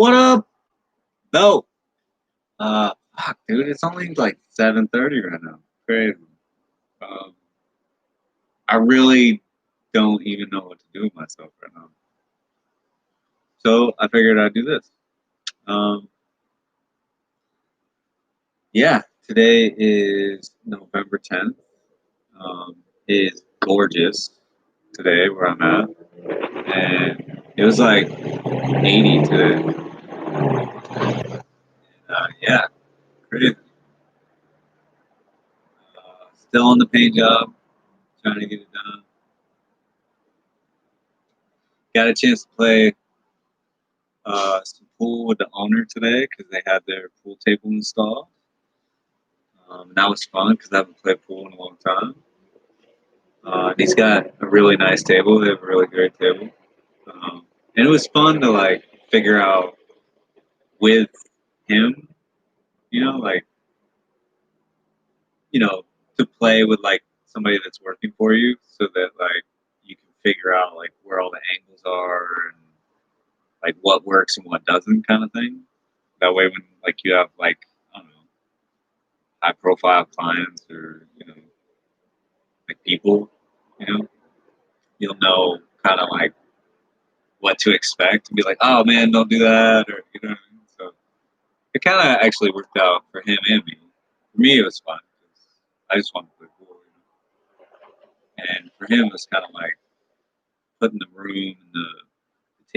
What up? No. Fuck, dude, it's only like 7:30 right now. Crazy. Um, I really don't even know what to do with myself right now. So I figured I'd do this. Um, yeah, today is November 10th. It is gorgeous today where I'm at, and it was like 80 today. Yeah, crazy. Still on the paint job, trying to get it done. Got a chance to play some pool with the owner today because they had their pool table installed. And that was fun because I haven't played pool in a long time. He's got a really nice table. They have a really great table. And it was fun to like figure out with him, like, you know, to play with like somebody that's working for you so that like you can figure out like where all the angles are and like what works and what doesn't kind of thing. That way when like you have like, I don't know, high profile clients or like people, you know you'll know kind of like what to expect and be like, oh man, don't do that, or you know what I mean. So it kind of actually worked out for him and me. For me it was fun because I just wanted to play pool, and for him it was kind of like putting the room and the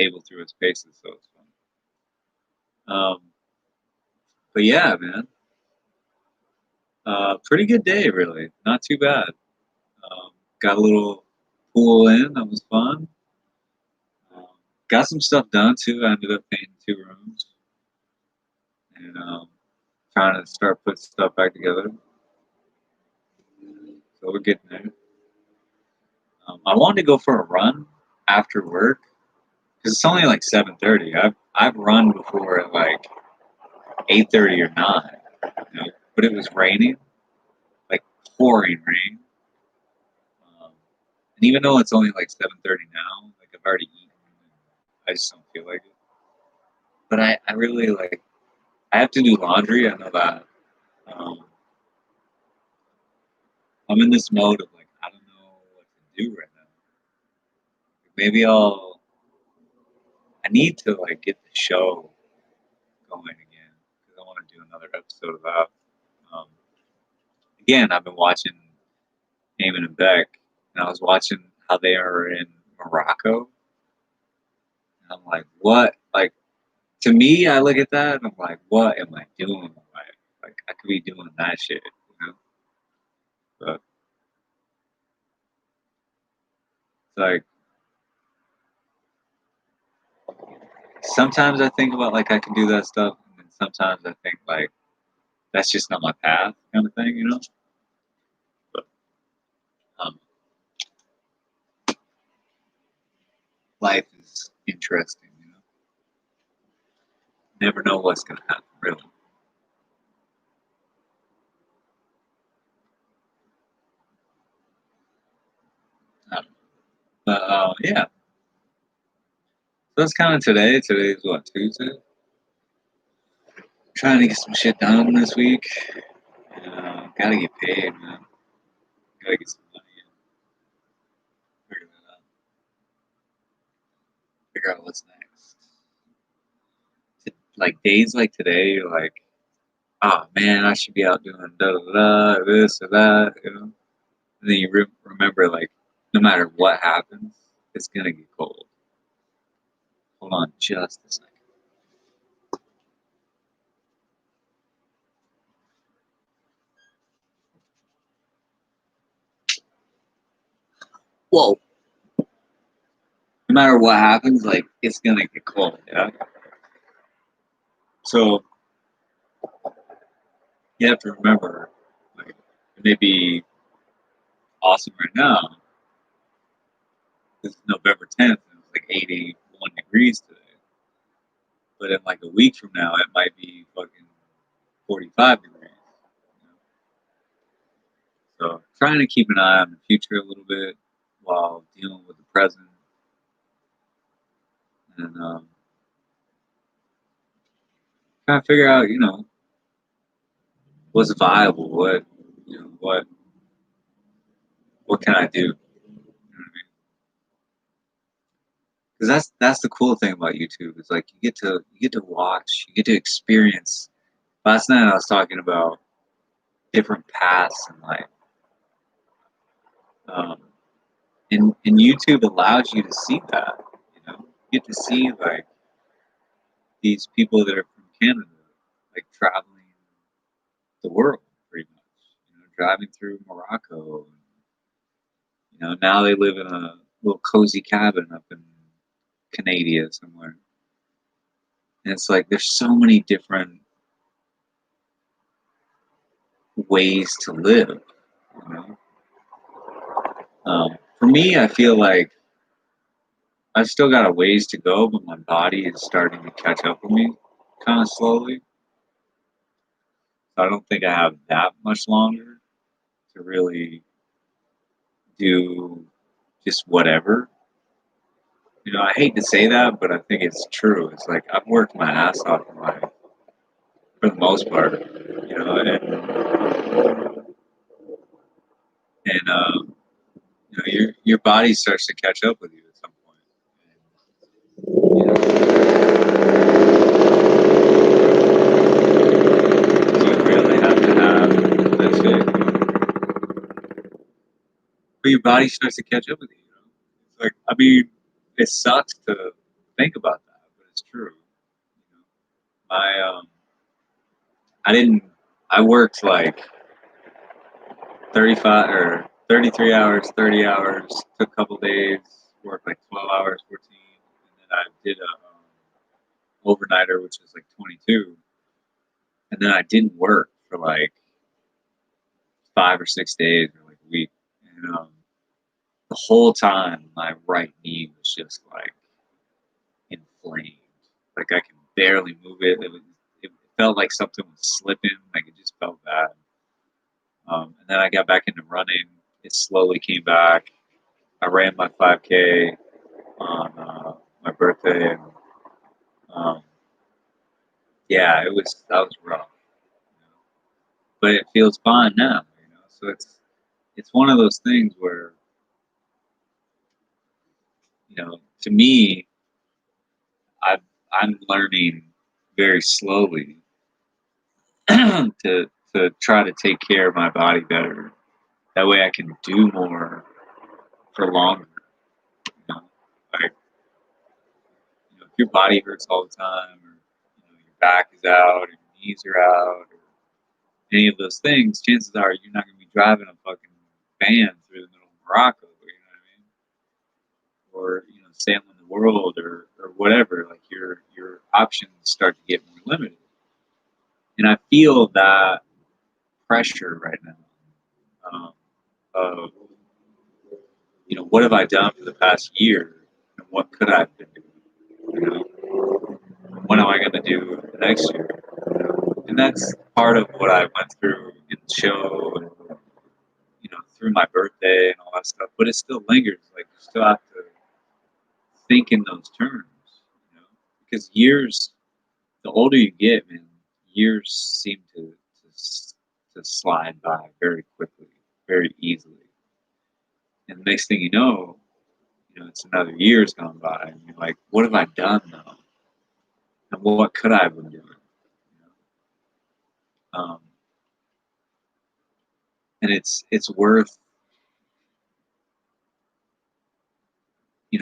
table through its paces, so it's fun. But yeah, man, pretty good day, really, not too bad. Got a little pool in, that was fun. Um, got some stuff done too. I ended up painting 2 rooms and trying to start putting stuff back together. So we're getting there. I wanted to go for a run after work because it's only like 7:30. I've run before at like 8:30 or 9, but it was raining, like pouring rain. And even though it's only like 7:30 now, like I've already eaten, I just don't feel like it. But I really like. I have to do laundry. I know that. Um, I'm in this mode of like I don't know what to do right now. Maybe I need to like get the show going again because I want to do another episode of that. Um, Again, I've been watching Eamon and Beck, and I was watching how they are in Morocco, and I'm like, what? Like to me, I look at that and I'm like, what am I doing? Like I could be doing that shit, you know? But it's like sometimes I think about like I can do that stuff, and then sometimes I think like that's just not my path, kind of thing, you know? But um, life is interesting, you know. Never know what's gonna happen, really. But yeah, so that's kind of today. Today's what, Tuesday? Trying to get some shit done this week. Gotta get paid, man. Gotta get some money and figure that out. Figure out what's next. Like days like today, you're like, oh man, I should be out doing da da da, or this or that, you know. And then you remember, like, no matter what happens, it's gonna get cold. Hold on, just a second. Whoa. No matter what happens, like, it's gonna get cold. Yeah. So you have to remember, like, it may be awesome right now. It's November 10th, and it's like 81 degrees today. But in like a week from now, it might be fucking 45 degrees. You know? So trying to keep an eye on the future a little bit while dealing with the present. And kind of figure out, what's viable, what can I do? You know what I mean? Because that's the cool thing about YouTube is like you get to watch, you get to experience. Last night I was talking about different paths in life, um, and YouTube allows you to see that. You get to see like these people that are from Canada, like traveling the world pretty much. Driving through Morocco. Now they live in a little cozy cabin up in Canada somewhere. And it's like there's so many different ways to live. You know, for me, I feel like I've still got a ways to go, but my body is starting to catch up with me, kind of slowly. So I don't think I have that much longer to really do just whatever. I hate to say that, but I think it's true. It's like I've worked my ass off in life for the most part, and your body starts to catch up with you at some point. You really have to have that's it. But your body starts to catch up with you. It's like I mean, it sucks to think about that, but it's true. I I didn't. I worked like 35 or 33 hours, 30 hours. Took a couple days. Worked like 12 hours, 14, and then I did a overnighter, which was like 22, and then I didn't work for like 5 or 6 days or like a week, and the whole time my right knee was just like inflamed. Like I could barely move it. It felt like something was slipping. Like it just felt bad. And then I got back into running. It slowly came back. I ran my 5K on my birthday, and um, yeah, that was rough. But it feels fine now. So it's one of those things where to me, I I'm learning very slowly to try to take care of my body better. That way, I can do more for longer. You know, like if your body hurts all the time, or your back is out, or your knees are out, or any of those things, chances are you're not going to be driving a fucking van through the middle of Morocco. You know what I mean? Or sailing the world, or whatever. Like your options start to get more limited, and I feel that pressure right now. Of what have I done for the past year, and what could I have been doing? What am I going to do the next year? And that's part of what I went through in the show, and through my birthday and all that stuff. But it still lingers. Like you still have to think in those terms, because years. The older you get, man, years seem to slide by very quickly, very easily. And the next thing it's another year's gone by, and you're like, what have I done though? And what could I have been doing? Um, and it's worth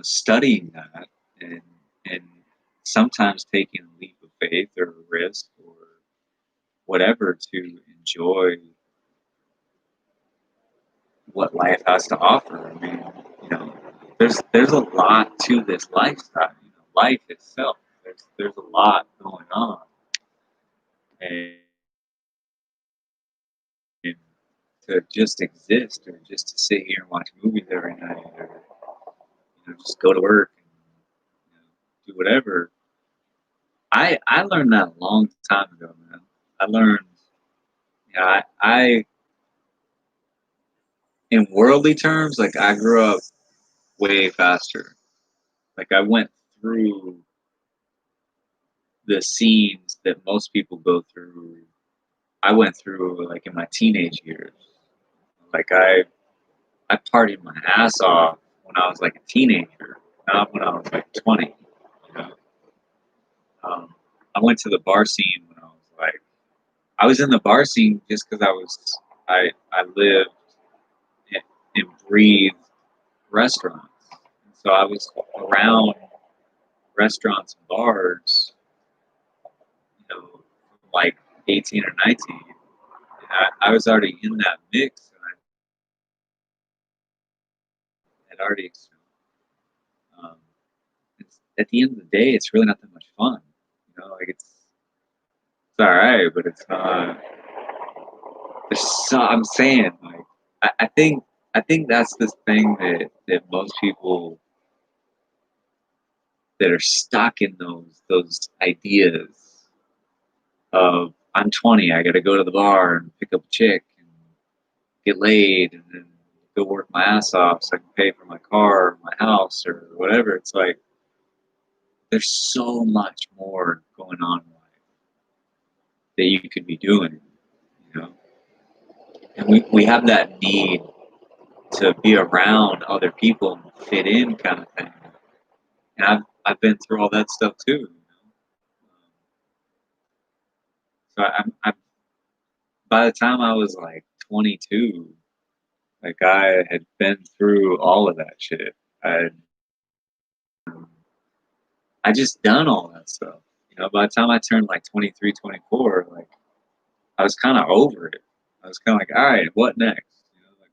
studying that, and sometimes taking a leap of faith or a risk or whatever to enjoy what life has to offer. I mean, you know, there's a lot to this lifestyle. Life itself. There's a lot going on, and to just exist or just to sit here and watch movies every night, or just go to work and do whatever. I learned that a long time ago, man. I learned, I in worldly terms, like I grew up way faster. Like I went through the scenes that most people go through, I went through like in my teenage years. Like I partied my ass off when I was like a teenager, not when I was like 20. You know, I went to the bar scene when I was like, I was in the bar scene just because I lived and breathed restaurants, so I was around restaurants and bars, from like 18 or 19. And I was already in that mix, and I had already. Um, at the end of the day, it's really not that much fun. Like it's all right, but it's not. I'm saying, like, I think that's the thing that most people that are stuck in those ideas of I'm 20, I got to go to the bar and pick up a chick and get laid and then go work my ass off so I can pay for my car or my house or whatever. It's like there's so much more going on in life that you could be doing, you know. And we have that need to be around other people and fit in kind of thing. And I've been through all that stuff too. So I'm by the time I was like 22, like I had been through all of that shit. I I just done all that stuff. By the time I turned like 23, 24, like I was kind of over it. I was kind of like, all right, what next? Like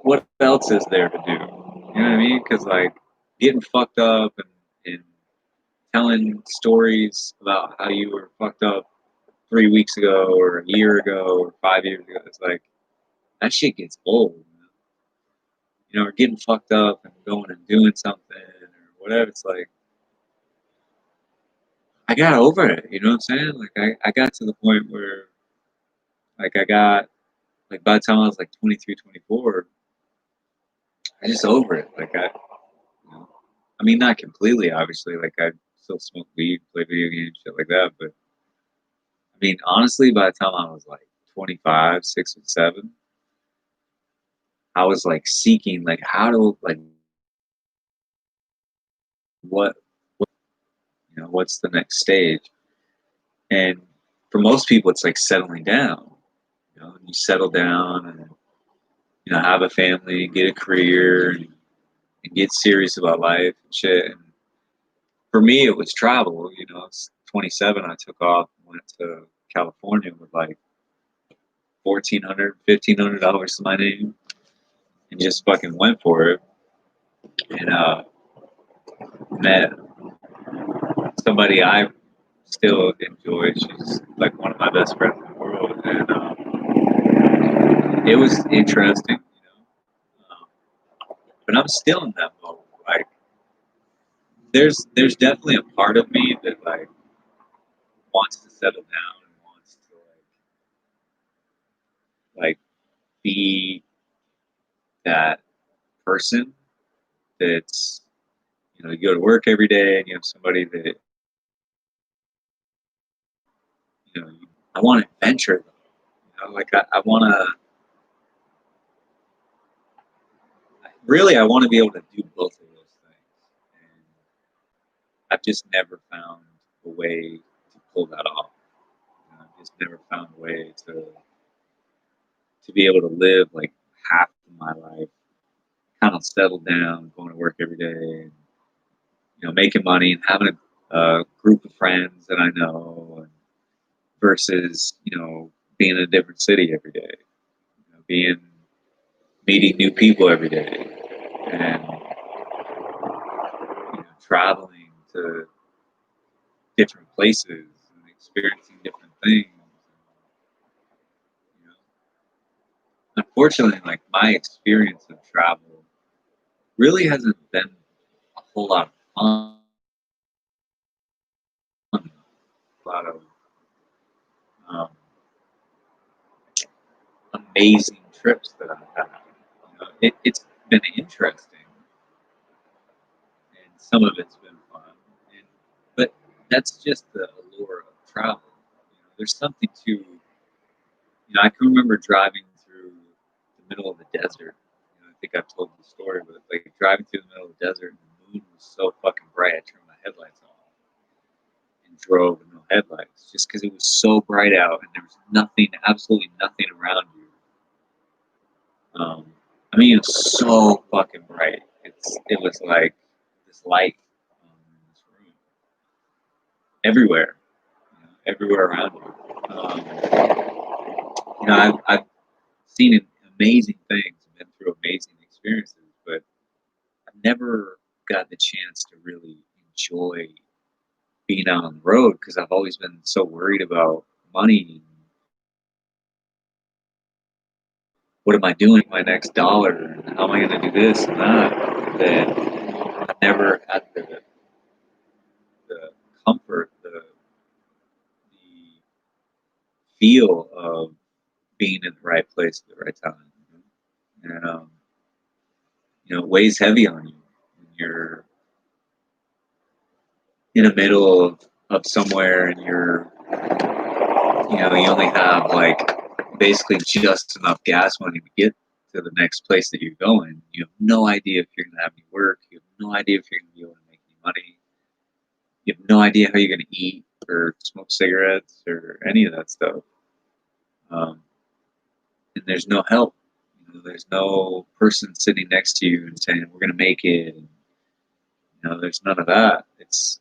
what else is there to do? You know what I mean? Because like getting fucked up and telling stories about how you were fucked up 3 weeks ago or a year ago or 5 years ago, it's like that shit gets old. Or getting fucked up and going and doing something or whatever. It's like I got over it. You know what I'm saying? Like I got to the point where like I got like by the time I was like 23, 24, I just over it. Like I mean, not completely, obviously. Like I still smoke weed, play video games, shit like that. But I mean, honestly, by the time I was like 25, 6 or 7, I was like seeking like how to like what what's the next stage? And for most people, it's like settling down. You settle down and have a family, get a career, and get serious about life and shit. And for me, it was travel. It's 27. I took off, went to California with like $1,400, $1,500 to my name, and just fucking went for it. And met somebody I still enjoy. She's like one of my best friends in the world, and it was interesting. But I'm still in that mode. Like, there's definitely a part of me that like wants to settle down and wants to like be that person that's you go to work every day and you have somebody that I want to adventure. Like I want to really I want to be able to do both of those things, and I've just never found a way to pull that off. I've just never found a way to be able to live like half of my life kind of settled down, going to work every day, and making money and having a group of friends that I know, and versus being in a different city every day, being meeting new people every day, and traveling to different places and experiencing different things. You know, Unfortunately, like my experience of travel really hasn't been a whole lot of fun. A lot of um, amazing trips that I've had. It's been interesting, and some of it's been fun. And, but that's just the allure of travel. There's something to. I can remember driving through the middle of the desert. I think I've told the story, but like driving through the middle of the desert, and the moon was so fucking bright, I turned my headlights off and drove with no headlights, just because it was so bright out and there was nothing, absolutely nothing around you. I mean, it was so fucking bright. It was like this light in this room everywhere, everywhere around you. I've seen amazing things, been through amazing experiences, but I've never got the chance to really enjoy being out on the road because I've always been so worried about money. What am I doing with my next dollar? How am I going to do this and that? That I never had the comfort, the feel of being in the right place at the right time. And it weighs heavy on you when you're in the middle of somewhere and you only have like basically just enough gas money to get to the next place that you're going. You have no idea if you're going to have any work. You have no idea if you're going to be able to make any money. You have no idea how you're going to eat or smoke cigarettes or any of that stuff. And there's no help. There's no person sitting next to you and saying, we're going to make it. And, there's none of that. It's,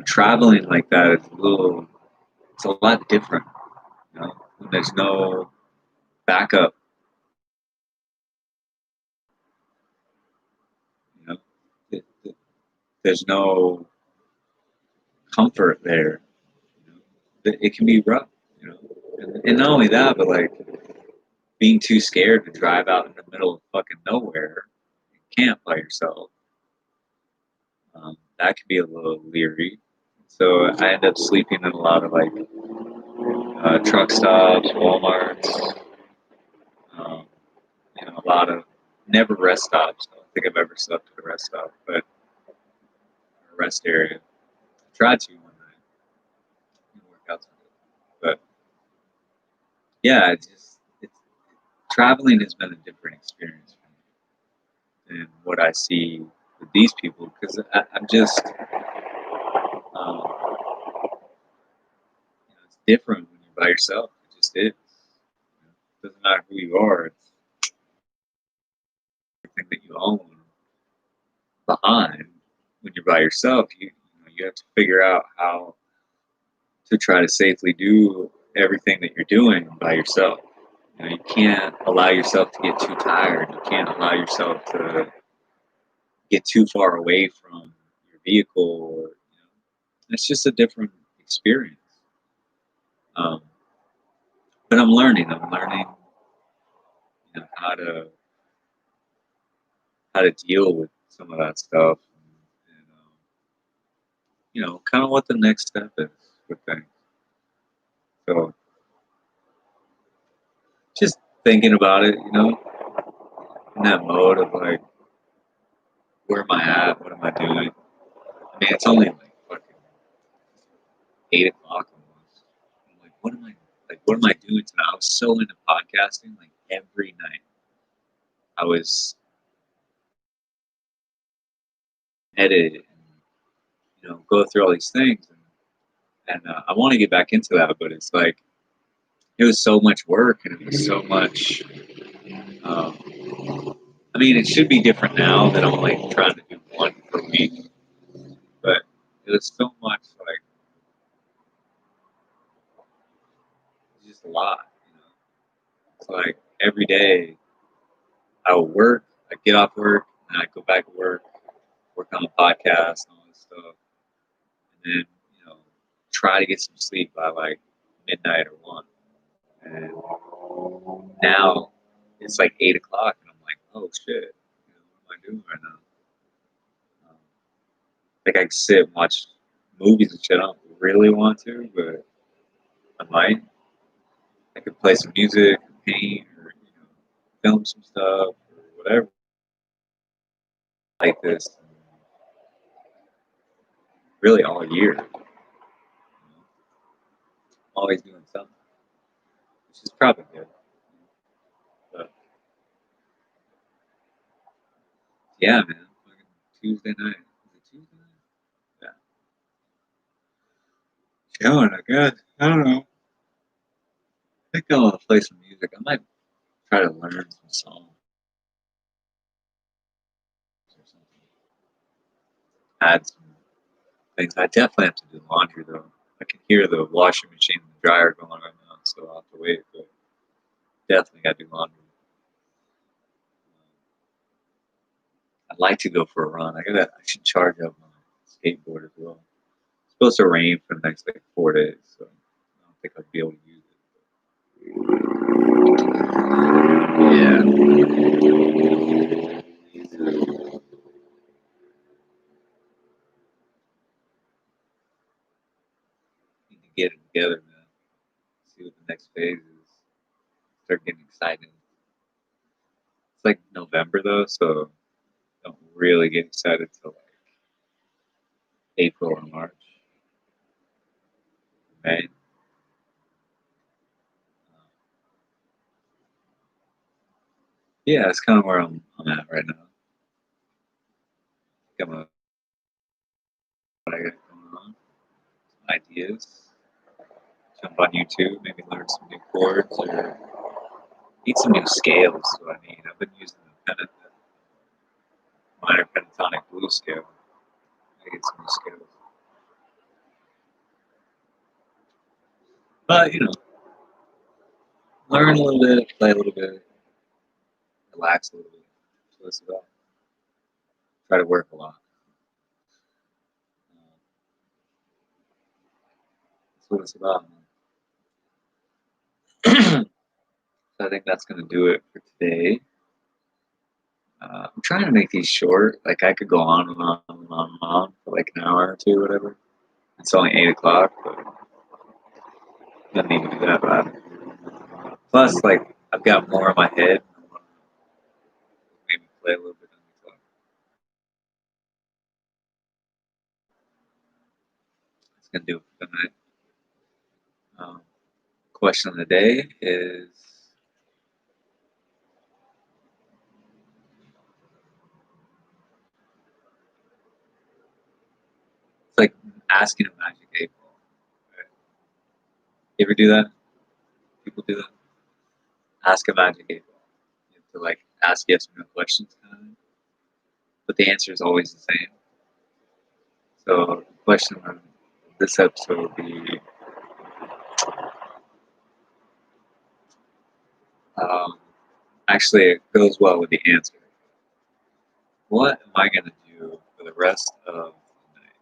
traveling like that is it's a lot different. When there's no backup. You know, there's no comfort there. It can be rough. And not only that, but like being too scared to drive out in the middle of fucking nowhere, camp by yourself. That can be a little leery. So I end up sleeping in a lot of like truck stops, WalMarts, um, a lot of never rest stops. I don't think I've ever slept at a rest stop, but a rest area. I tried to one night. Didn't work out so good. But yeah, traveling has been a different experience for me than what I see with these people because I'm just it's different when you're by yourself. It just is. It doesn't matter who you are. It's everything that you own behind. When you're by yourself, you have to figure out how to try to safely do everything that you're doing by yourself. You can't allow yourself to get too tired. You can't allow yourself to get too far away from your vehicle. It's just a different experience. Um, but I'm learning. I'm learning, how to deal with some of that stuff, and kind of what the next step is with things. So just thinking about it, in that mode of like, where am I at? What am I doing? I mean, it's only like fucking 8 o'clock almost. I'm like, what am I doing tonight? I was so into podcasting, like every night. I was edit and go through all these things, and I want to get back into that, but it's like it was so much work and it was so much. I mean, it should be different now that I'm like trying to do one per week, but it was so much like just a lot. It's like every day I would work, I'd get off work, and I'd go back to work on the podcast and all this stuff, and then try to get some sleep by like midnight or 1. And now it's like 8 o'clock, and I'm like, oh shit, what am I doing right now? Like I can sit and watch movies and shit. I don't really want to, but I might. I could play some music, paint, or film some stuff, or whatever like this. really all year. You know? Always doing something, which is probably good. But yeah, man, fucking Tuesday night. Is it Tuesday night? Yeah. Chilling, I guess. I don't know. I think I want to play some music. I might try to learn some songs or something. Add some things. I definitely have to do laundry though. I can hear the washing machine and the dryer going right now, so I'll have to wait. But definitely got to do laundry. I'd like to go for a run. I should charge up my skateboard as well. It's supposed to rain for the next like 4 days, so I don't think I'll be able to use it. Yeah. Need to get it together, man. See what the next phase is. Start getting excited. It's like November though, so don't really get excited till like April or March, May. Yeah, that's kind of where I'm at right now. I'm gonna what I got going on, ideas. Jump on YouTube, maybe learn some new chords or need some new scales. So I mean, I've been using the minor pentatonic blues scale. I get some new scales, but you know, learn a little bit, play a little bit, relax a little bit. So that's about. Try to work a lot. That's what it's about. So I think that's gonna do it for today. I'm trying to make these short. Like I could go on and on and on and on for like an hour or two, whatever. It's only 8 o'clock, but doesn't need to be that bad. Plus, like I've got more in my head. I want to maybe play a little bit on the guitar. That's gonna do it for tonight. Um, Question of the day is it's like asking a magic 8 ball. Right? You ever do that? People do that. Ask a magic 8 ball. You have to like ask yes or no questions, kind of, but the answer is always the same. So the question on this episode will be, um, actually, it goes well with the answer. What am I going to do for the rest of the night?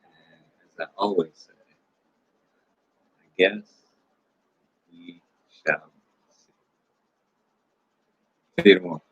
And as I always say, I guess we shall see. See you tomorrow.